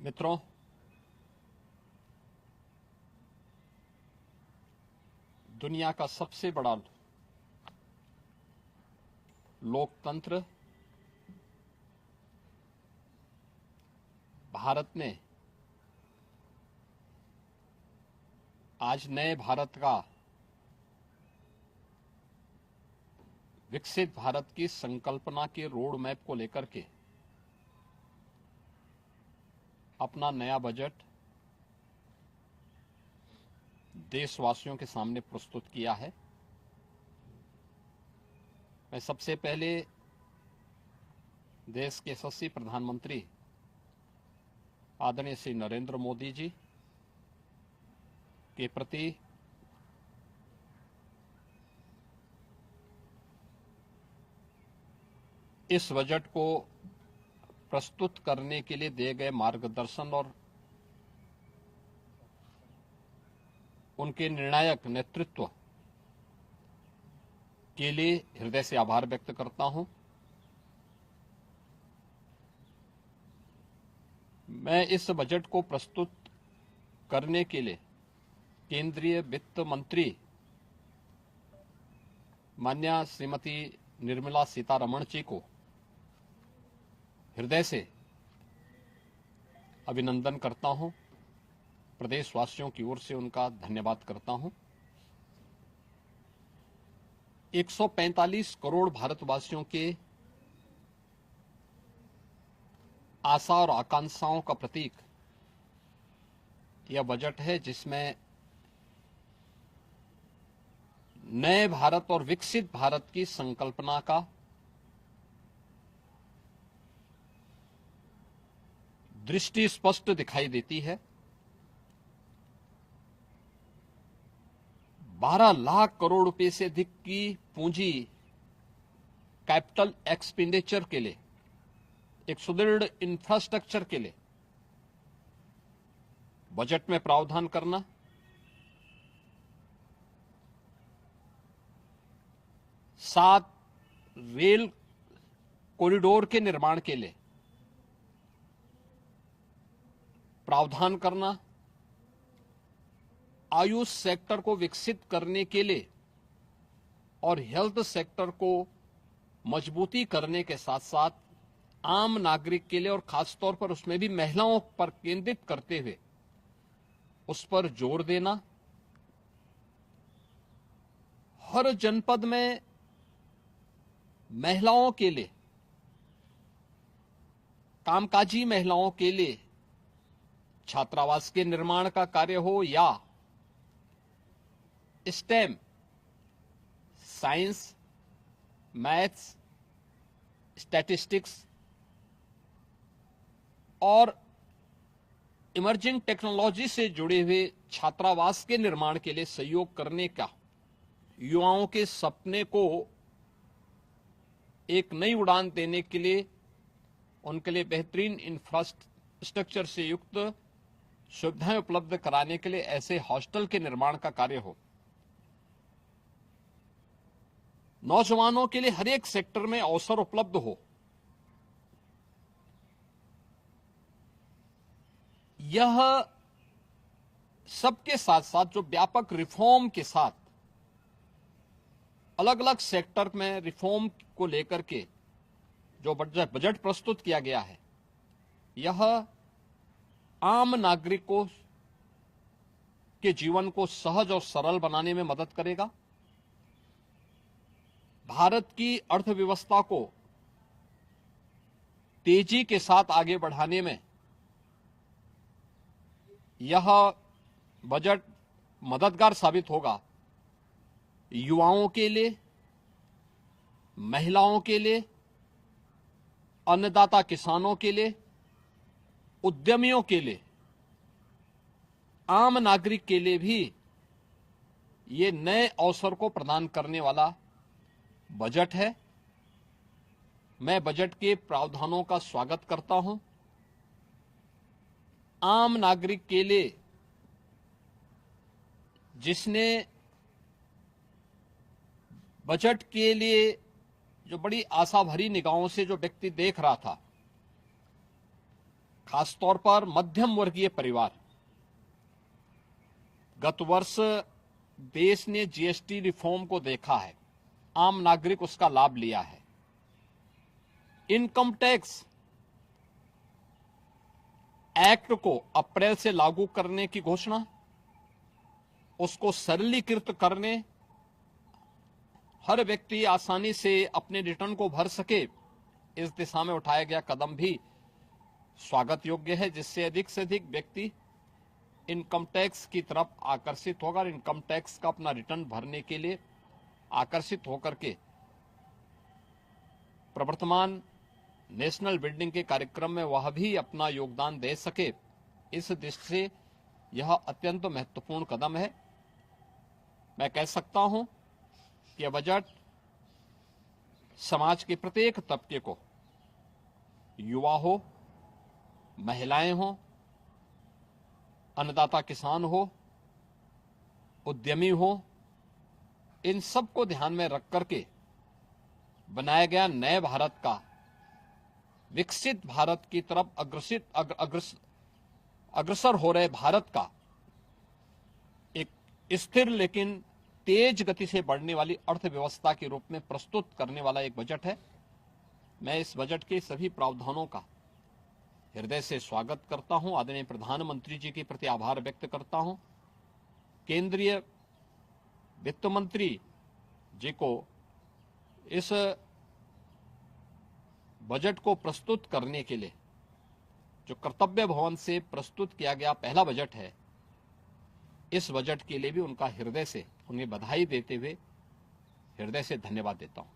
मित्रों, दुनिया का सबसे बड़ा लोकतंत्र भारत ने आज नए भारत का, विकसित भारत की संकल्पना के रोड मैप को लेकर के अपना नया बजट देशवासियों के सामने प्रस्तुत किया है। मैं सबसे पहले देश के यशस्वी प्रधानमंत्री आदरणीय श्री नरेंद्र मोदी जी के प्रति इस बजट को प्रस्तुत करने के लिए दिए गए मार्गदर्शन और उनके निर्णायक नेतृत्व के लिए हृदय से आभार व्यक्त करता हूं। मैं इस बजट को प्रस्तुत करने के लिए केंद्रीय वित्त मंत्री माननीय श्रीमती निर्मला सीतारमण जी को हृदय से अभिनंदन करता हूं। प्रदेशवासियों की ओर से उनका धन्यवाद करता हूं। 145 करोड़ भारतवासियों के आशा और आकांक्षाओं का प्रतीक यह बजट है, जिसमें नए भारत और विकसित भारत की संकल्पना का दृष्टि स्पष्ट दिखाई देती है। 12 लाख करोड़ रुपए से अधिक की पूंजी कैपिटल एक्सपेंडिचर के लिए, एक सुदृढ़ इंफ्रास्ट्रक्चर के लिए बजट में प्रावधान करना, सात रेल कॉरिडोर के निर्माण के लिए प्रावधान करना, आयुष सेक्टर को विकसित करने के लिए और हेल्थ सेक्टर को मजबूती करने के साथ साथ आम नागरिक के लिए और खासतौर पर उसमें भी महिलाओं पर केंद्रित करते हुए उस पर जोर देना, हर जनपद में महिलाओं के लिए, कामकाजी महिलाओं के लिए छात्रावास के निर्माण का कार्य हो या स्टेम, साइंस, मैथ्स, स्टैटिस्टिक्स और इमर्जिंग टेक्नोलॉजी से जुड़े हुए छात्रावास के निर्माण के लिए सहयोग करने का, युवाओं के सपने को एक नई उड़ान देने के लिए उनके लिए बेहतरीन इंफ्रास्ट्रक्चर से युक्त सुविधाएं उपलब्ध कराने के लिए ऐसे हॉस्टल के निर्माण का कार्य हो, नौजवानों के लिए हर एक सेक्टर में अवसर उपलब्ध हो, यह सबके साथ साथ जो व्यापक रिफॉर्म के साथ अलग अलग सेक्टर में रिफॉर्म को लेकर के जो बजट प्रस्तुत किया गया है, यह आम नागरिकों के जीवन को सहज और सरल बनाने में मदद करेगा। भारत की अर्थव्यवस्था को तेजी के साथ आगे बढ़ाने में यह बजट मददगार साबित होगा। युवाओं के लिए, महिलाओं के लिए, अन्नदाता किसानों के लिए, उद्यमियों के लिए, आम नागरिक के लिए भी ये नए अवसर को प्रदान करने वाला बजट है। मैं बजट के प्रावधानों का स्वागत करता हूं। आम नागरिक के लिए, जिसने बजट के लिए जो बड़ी आशा भरी निगाहों से जो व्यक्ति देख रहा था, खासतौर पर मध्यम वर्गीय परिवार, गत वर्ष देश ने जीएसटी रिफॉर्म को देखा है, आम नागरिक उसका लाभ लिया है। इनकम टैक्स एक्ट को अप्रैल से लागू करने की घोषणा, उसको सरलीकृत करने, हर व्यक्ति आसानी से अपने रिटर्न को भर सके, इस दिशा में उठाया गया कदम भी स्वागत योग्य है, जिससे अधिक से अधिक व्यक्ति इनकम टैक्स की तरफ आकर्षित होगा और इनकम टैक्स का अपना रिटर्न भरने के लिए आकर्षित होकर के प्रवर्तमान नेशनल बिल्डिंग के कार्यक्रम में वह भी अपना योगदान दे सके। इस दृष्टि से यह अत्यंत महत्वपूर्ण कदम है। मैं कह सकता हूं कि यह बजट समाज के प्रत्येक तबके को, युवा हो, महिलाएं हो, अन्नदाता किसान हो, उद्यमी हो, इन सबको ध्यान में रख करके बनाया गया नए भारत का, विकसित भारत की तरफ अग्रसर हो रहे भारत का एक स्थिर लेकिन तेज गति से बढ़ने वाली अर्थव्यवस्था के रूप में प्रस्तुत करने वाला एक बजट है। मैं इस बजट के सभी प्रावधानों का हृदय से स्वागत करता हूं, आदरणीय प्रधानमंत्री जी के प्रति आभार व्यक्त करता हूं, केंद्रीय वित्त मंत्री जी को इस बजट को प्रस्तुत करने के लिए, जो कर्तव्य भवन से प्रस्तुत किया गया पहला बजट है, इस बजट के लिए भी उनका हृदय से उन्हें बधाई देते हुए हृदय से धन्यवाद देता हूं।